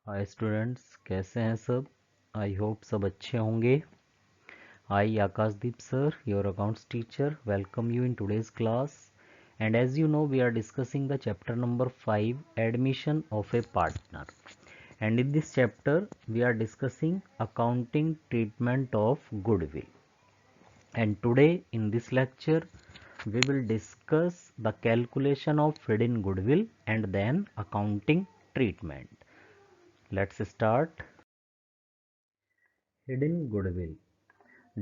Hi students, कैसे हैं सब। आई होप सब अच्छे होंगे। I Akashdeep sir, your accounts teacher, welcome you in today's class. And as you know, we are discussing the chapter number 5, admission of a partner. And in this chapter we are discussing accounting treatment of goodwill. And today in this lecture we will discuss the calculation of hidden goodwill and then accounting treatment. Let's start. Hidden goodwill.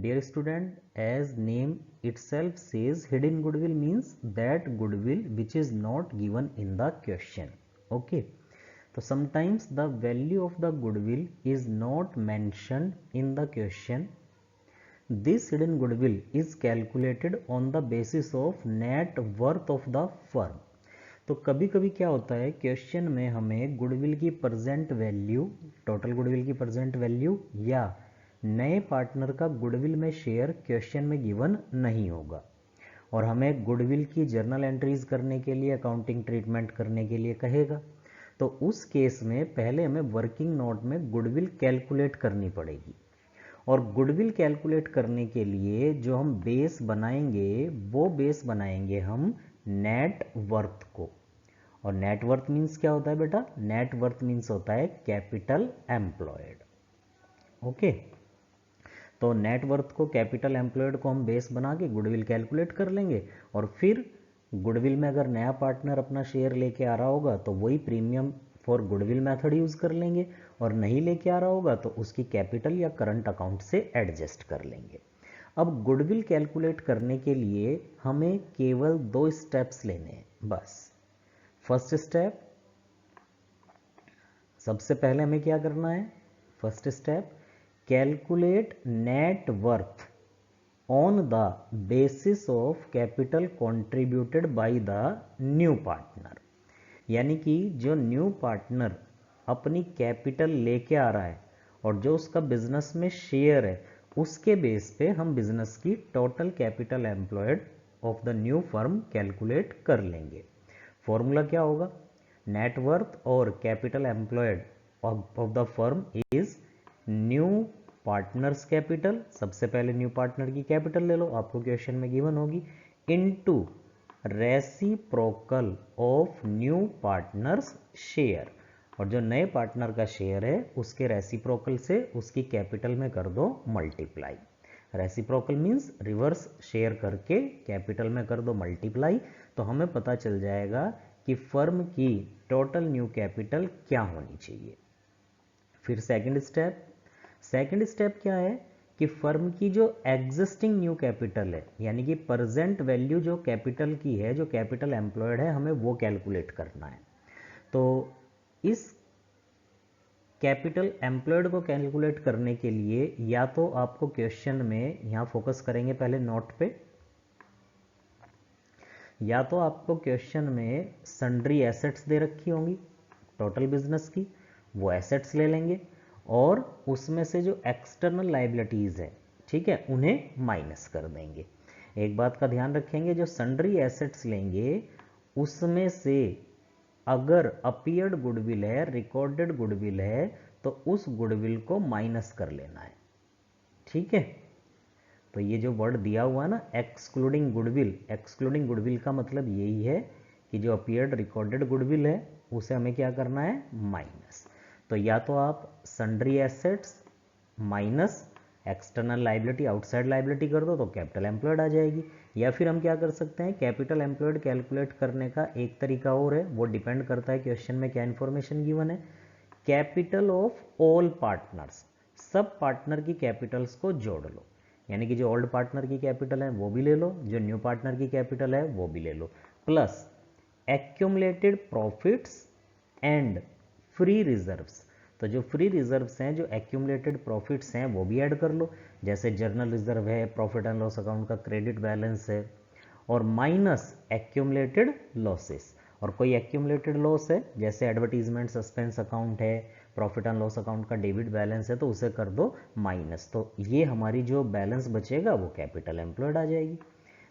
Dear student, as name itself says, hidden goodwill means that goodwill which is not given in the question. Okay. So sometimes the value of the goodwill is not mentioned in the question. This hidden goodwill is calculated on the basis of net worth of the firm. तो कभी कभी क्या होता है, question में हमें goodwill की present value, total goodwill की प्रेजेंट वैल्यू या नए पार्टनर का गुडविल में शेयर क्वेश्चन में गिवन नहीं होगा और हमें गुडविल की जर्नल एंट्रीज करने के लिए, अकाउंटिंग ट्रीटमेंट करने के लिए कहेगा। तो उस केस में पहले हमें वर्किंग नोट में गुडविल कैलकुलेट करनी पड़ेगी और गुडविल कैलकुलेट करने के लिए जो हम बेस बनाएंगे वो बेस बनाएंगे हम नेट वर्थ को। और नेट वर्थ मीन्स क्या होता है बेटा? नेट वर्थ मीन्स होता है कैपिटल एम्प्लॉयड। ओके, तो नेट वर्थ को, कैपिटल एम्प्लॉयड को हम बेस बना के गुडविल कैलकुलेट कर लेंगे और फिर गुडविल में अगर नया पार्टनर अपना शेयर लेके आ रहा होगा तो वही premium for goodwill method use कर लेंगे और नहीं लेके आ रहा होगा तो उसकी कैपिटल या करंट अकाउंट से एडजस्ट कर लेंगे। अब गुडविल कैलकुलेट करने के लिए हमें केवल 2 स्टेप्स लेने हैं बस। फर्स्ट स्टेप, सबसे पहले हमें क्या करना है? First step, calculate net worth on the basis of capital contributed by the new partner. यानी कि जो न्यू पार्टनर अपनी कैपिटल लेके आ रहा है और जो उसका बिजनेस में शेयर है उसके बेस पे हम बिजनेस की total capital employed of the new firm calculate कर लेंगे। फॉर्मूला क्या होगा? नेट वर्थ और capital employed of the firm is new partners capital, सबसे पहले न्यू पार्टनर की कैपिटल ले लो, आपको क्वेश्चन में गिवन होगी, into reciprocal of new partners share, और जो नए पार्टनर का शेयर है उसके रेसिप्रोकल से उसकी कैपिटल में कर दो multiply. Reciprocal means reverse share करके कैपिटल में कर दो मल्टीप्लाई, तो हमें पता चल जाएगा कि फर्म की टोटल न्यू कैपिटल क्या होनी चाहिए। फिर सेकंड स्टेप क्या है कि फर्म की जो एग्जिस्टिंग न्यू कैपिटल है, यानी कि प्रेजेंट वैल्यू जो कैपिटल की है, जो कैपिटल एम्प्लॉयड है, हमें वो कैलकुलेट करना है। तो इस कैपिटल एम्प्लॉयड को कैलकुलेट करने के लिए या तो आपको क्वेश्चन में, यहां फोकस करेंगे पहले नोट पे, या तो आपको क्वेश्चन में सन्ड्री एसेट्स दे रखी होंगी टोटल बिजनेस की, वो एसेट्स ले लेंगे और उसमें से जो एक्सटर्नल लाइबिलिटीज है, ठीक है, उन्हें माइनस कर देंगे। एक बात का ध्यान रखेंगे, जो सन्ड्री एसेट्स लेंगे उसमें से अगर अपीयर्ड गुडविल है, रिकॉर्डेड गुडविल है, तो उस गुडविल को माइनस कर लेना है। ठीक है, तो ये जो वर्ड दिया हुआ है ना, एक्सक्लूडिंग गुडविल, एक्सक्लूडिंग गुडविल का मतलब यही है कि जो अपीयर्ड रिकॉर्डेड गुडविल है उसे हमें क्या करना है? माइनस। तो या तो आप sundry assets minus external liability, outside liability कर दो तो कैपिटल एम्प्लॉयड आ जाएगी, या फिर हम क्या कर सकते हैं, कैपिटल एम्प्लॉयड कैलकुलेट करने का एक तरीका और है, वो डिपेंड करता है क्वेश्चन में क्या इन्फॉर्मेशन गिवन है। Capital of all partners, sub partner की कैपिटल्स को जोड़ लो, यानी कि जो ओल्ड पार्टनर की कैपिटल है वो भी ले लो, जो न्यू पार्टनर की कैपिटल है वो भी ले लो, plus accumulated profits and free reserves. तो जो फ्री रिजर्व्स हैं, जो एक्यूमुलेटेड प्रॉफिट्स हैं, वो भी ऐड कर लो, जैसे जर्नल रिजर्व है, प्रॉफिट एंड लॉस अकाउंट का क्रेडिट बैलेंस है, और माइनस एक्यूमुलेटेड लॉसेस। और कोई एक्यूमुलेटेड लॉस है जैसे एडवर्टीजमेंट सस्पेंस अकाउंट है, प्रॉफिट एंड लॉस अकाउंट का डेबिट बैलेंस है, तो उसे कर दो माइनस। तो ये हमारी जो बैलेंस बचेगा वो कैपिटल एम्प्लॉयड आ जाएगी।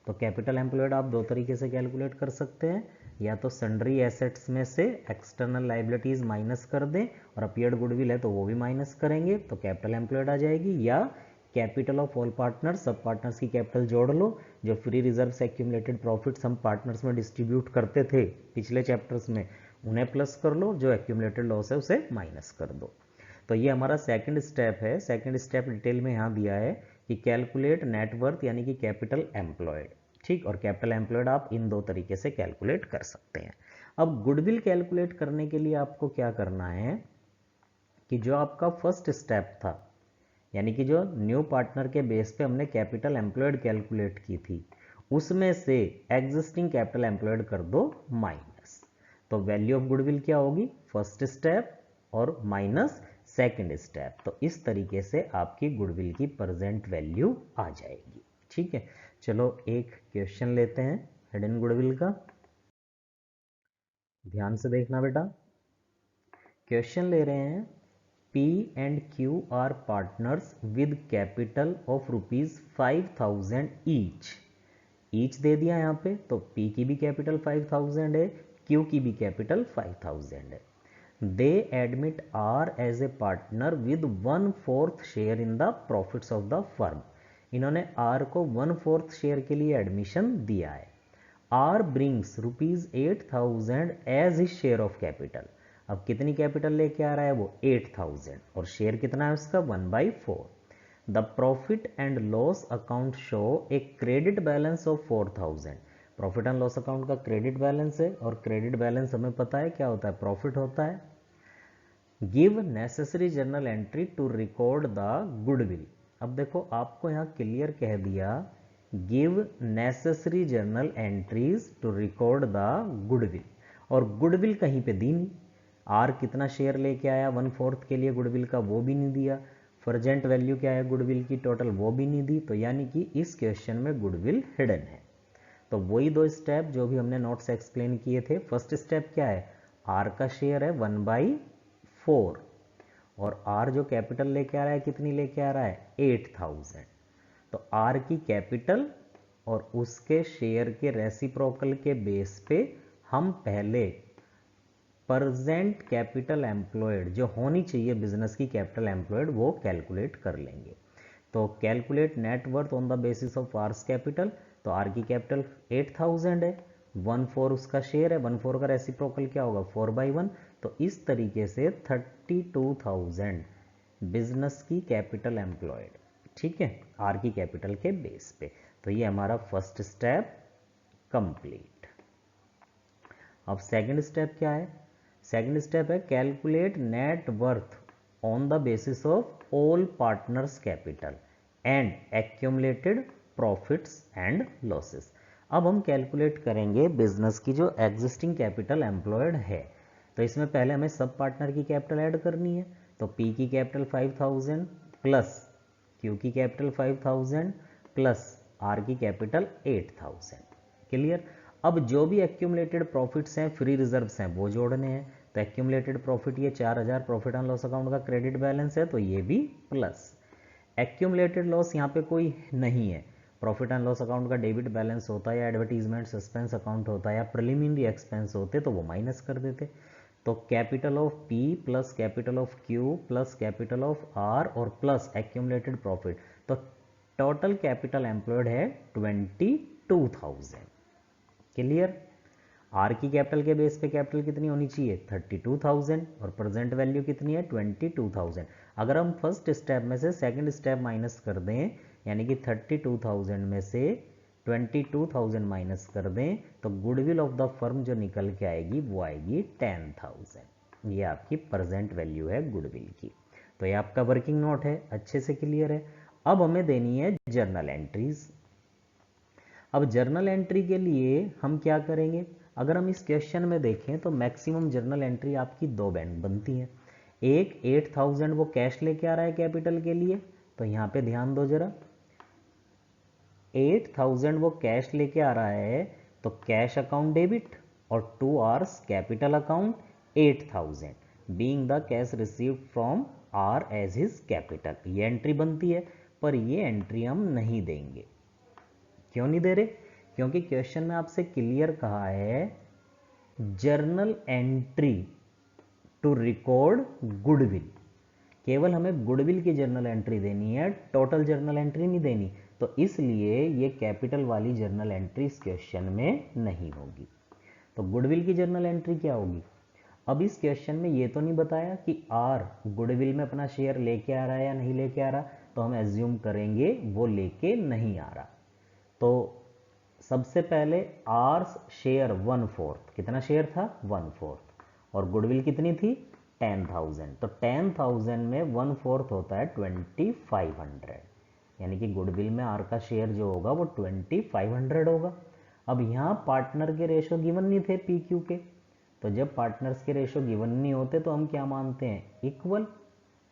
तो कैपिटल एम्प्लॉयड आप 2 तरीके से कैलकुलेट कर सकते हैं, या तो सन्ड्री एसेट्स में से एक्सटर्नल लाइबिलिटीज माइनस कर दें और अपीयर्ड गुडविल है तो वो भी माइनस करेंगे तो कैपिटल एम्प्लॉयड आ जाएगी, या कैपिटल ऑफ ऑल पार्टनर्स, सब पार्टनर्स की कैपिटल जोड़ लो, जो फ्री रिजर्व से एक्यूमुलेटेड प्रॉफिट्स हम पार्टनर्स में डिस्ट्रीब्यूट करते थे पिछले चैप्टर्स में, उन्हें प्लस कर लो, जो एक्यूमुलेटेड लॉस है उसे माइनस कर दो। तो ये हमारा सेकंड स्टेप है। सेकंड स्टेप डिटेल में यहाँ दिया है कि कैलकुलेट नेटवर्थ यानी कि कैपिटल एम्प्लॉयड, ठीक, और कैपिटल एम्प्लॉयड आप इन दो तरीके से कैलकुलेट कर सकते हैं। अब गुडविल कैलकुलेट करने के लिए आपको क्या करना है कि जो आपका फर्स्ट स्टेप था, यानी कि जो न्यू पार्टनर के बेस पे हमने कैपिटल एम्प्लॉयड कैलकुलेट की थी, उसमें से एग्जिस्टिंग कैपिटल एम्प्लॉयड कर दो माइनस। तो वैल्यू ऑफ गुडविल क्या होगी, फर्स्ट स्टेप और माइनस सेकंड स्टेप। तो इस तरीके से आपकी गुडविल की प्रेजेंट वैल्यू आ जाएगी। ठीक है, चलो एक क्वेश्चन लेते हैं हिडन गुडविल का, ध्यान से देखना बेटा। क्वेश्चन ले रहे हैं P and Q are partners with capital of ₹5,000 each दे दिया यहाँ पे, तो P की भी कैपिटल 5,000 है, Q की भी कैपिटल 5,000 है। They admit R as a partner with 1/4 share in the profits of the firm. इन्होंने R को 1/4 शेयर के लिए एडमिशन दिया है। R brings ₹8,000 as his share of capital. अब कितनी कैपिटल लेके आ रहा है वो 8,000, और शेयर कितना है उसका 1/4। The profit and loss account show a credit balance of 4,000। Profit and loss account का क्रेडिट बैलेंस है, और क्रेडिट बैलेंस हमें पता है क्या होता है, प्रॉफिट होता है। Give necessary journal entry to record the goodwill. अब देखो आपको यहाँ क्लियर कह दिया, give necessary journal entries to record the goodwill, और गुडविल कहीं पे दी नहीं। आर कितना शेयर लेके आया 1/4 के लिए गुडविल का, वो भी नहीं दिया। प्रेजेंट वैल्यू क्या है गुडविल की टोटल, वो भी नहीं दी। तो यानी कि इस क्वेश्चन में गुडविल हिडन है। तो वही दो स्टेप जो भी हमने नोट्स एक्सप्लेन किए थे। फर्स्ट स्टेप क्या है, आर का शेयर है 1/4, और आर जो कैपिटल लेके आ रहा है कितनी लेके आ रहा है 8,000। तो आर की कैपिटल और उसके शेयर के रेसिप्रोकल के बेस पे हम पहले प्रेजेंट कैपिटल एम्प्लॉयड जो होनी चाहिए बिजनेस की कैपिटल एम्प्लॉयड वो कैलकुलेट कर लेंगे। तो calculate net worth on the basis of R's capital. तो आर की कैपिटल 8,000 है, 1/4 उसका शेयर है, 1/4 का रेसिप्रोकल क्या होगा 4/1। तो इस तरीके से 32,000 बिजनेस की कैपिटल एम्प्लॉयड, ठीक है, आर की कैपिटल के बेस पे। तो ये हमारा फर्स्ट स्टेप कंप्लीट। अब सेकंड स्टेप क्या है, सेकंड स्टेप है calculate net worth on the basis of all partners capital and accumulated profits and losses. अब हम कैलकुलेट करेंगे बिजनेस की जो एग्जिस्टिंग कैपिटल एम्प्लॉयड है। तो इसमें पहले हमें सब पार्टनर की कैपिटल ऐड करनी है। तो P की कैपिटल 5,000 प्लस Q की कैपिटल 5,000 प्लस R की कैपिटल 8,000। क्लियर। अब जो भी एक्यूमुलेटेड प्रॉफिट्स हैं, फ्री रिजर्व्स हैं, वो जोड़ने हैं। तो एक्यूमुलेटेड प्रॉफिट ये 4,000 प्रॉफिट एंड लॉस अकाउंट का क्रेडिट बैलेंस है, तो ये भी प्लस। एक्यूमुलेटेड लॉस यहाँ पे कोई नहीं है। प्रॉफिट एंड लॉस अकाउंट का डेबिट बैलेंस होता है, या एडवर्टीजमेंट सस्पेंस अकाउंट होता है, या प्रिलिमिनरी एक्सपेंस होते तो वो माइनस कर देते। तो capital of P plus capital of Q plus capital of R और प्लस एक्यूमुलेटेड प्रॉफिट, तो टोटल कैपिटल एम्प्लॉयड है 22,000। क्लियर। आर की कैपिटल के बेस पे कैपिटल कितनी होनी चाहिए 32,000, और प्रेजेंट वैल्यू कितनी है 22,000। अगर हम फर्स्ट स्टेप में से सेकंड स्टेप माइनस कर दें, यानी कि 32,000 में से 22,000 माइनस कर दें, तो गुडविल ऑफ द फर्म जो निकल के आएगी वो आएगी 10,000। ये आपकी प्रेजेंट वैल्यू है गुडविल की। तो ये आपका वर्किंग नोट है, अच्छे से क्लियर है। अब हमें देनी है जर्नल एंट्रीज। अब जर्नल एंट्री के लिए हम क्या करेंगे, अगर हम इस क्वेश्चन में देखें तो मैक्सिमम जर्नल एंट्री आपकी दो बैंड बनती हैं। एक 8,000 वो कैश लेके आ रहा है कैपिटल के लिए, तो यहाँ पे ध्यान दो जरा, 8,000 वो कैश लेके आ रहा है, तो कैश अकाउंट डेबिट, और 2 hours capital account 8,000 being the cash received from R as his capital. ये एंट्री बनती है, पर ये एंट्री हम नहीं देंगे। क्यों नहीं दे रहे, क्योंकि क्वेश्चन में आपसे क्लियर कहा है journal entry to record goodwill, केवल हमें गुडविल की जर्नल एंट्री देनी है, टोटल जर्नल एंट्री नहीं देनी, तो इसलिए ये कैपिटल वाली जर्नल एंट्री इस क्वेश्चन में नहीं होगी। तो गुडविल की जर्नल एंट्री क्या होगी? अब इस क्वेश्चन में ये तो नहीं बताया कि आर गुडविल में अपना शेयर लेके आ रहा है या नहीं लेके आ रहा, तो हम एज्यूम करेंगे वो लेके नहीं आ रहा। तो सबसे पहले आर शेयर 1/4, कितना शेयर था? 1/4, और गुडविल कितनी थी? 10,000। तो 10,000 में 1/4 होता है 2500, यानी कि गुडविल में आर का शेयर जो होगा वो 2500 होगा। अब यहाँ पार्टनर के रेशो गिवन नहीं थे पी क्यू के, तो जब पार्टनर्स के रेशो गिवन नहीं होते तो हम क्या मानते हैं? इक्वल।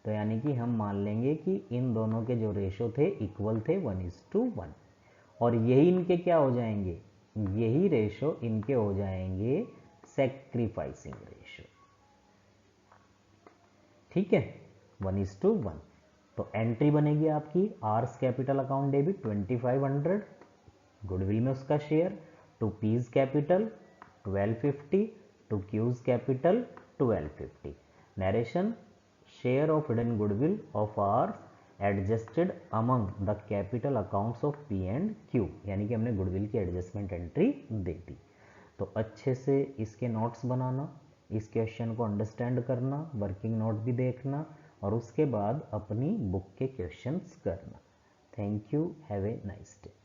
तो यानी कि हम मान लेंगे कि इन दोनों के जो रेशो थे इक्वल थे 1:1, और यही इनके क्या हो जाएंगे? यही रेशो इनके हो जाएंगे सैक्रिफाइसिंग रेशो। ठीक है, 1:1। तो एंट्री बनेगी आपकी R's capital account debit 2500, goodwill में उसका share, to P's capital 1250, to Q's capital 1250। Narration, share of hidden goodwill of R's adjusted among the capital accounts of P and Q, यानी कि हमने गुडविल की एडजस्टमेंट एंट्री दे दी। तो अच्छे से इसके नोट्स बनाना, इस क्वेश्चन को अंडरस्टैंड करना, वर्किंग नोट भी देखना, और उसके बाद अपनी बुक के क्वेश्चंस करना। Thank you, have a nice day.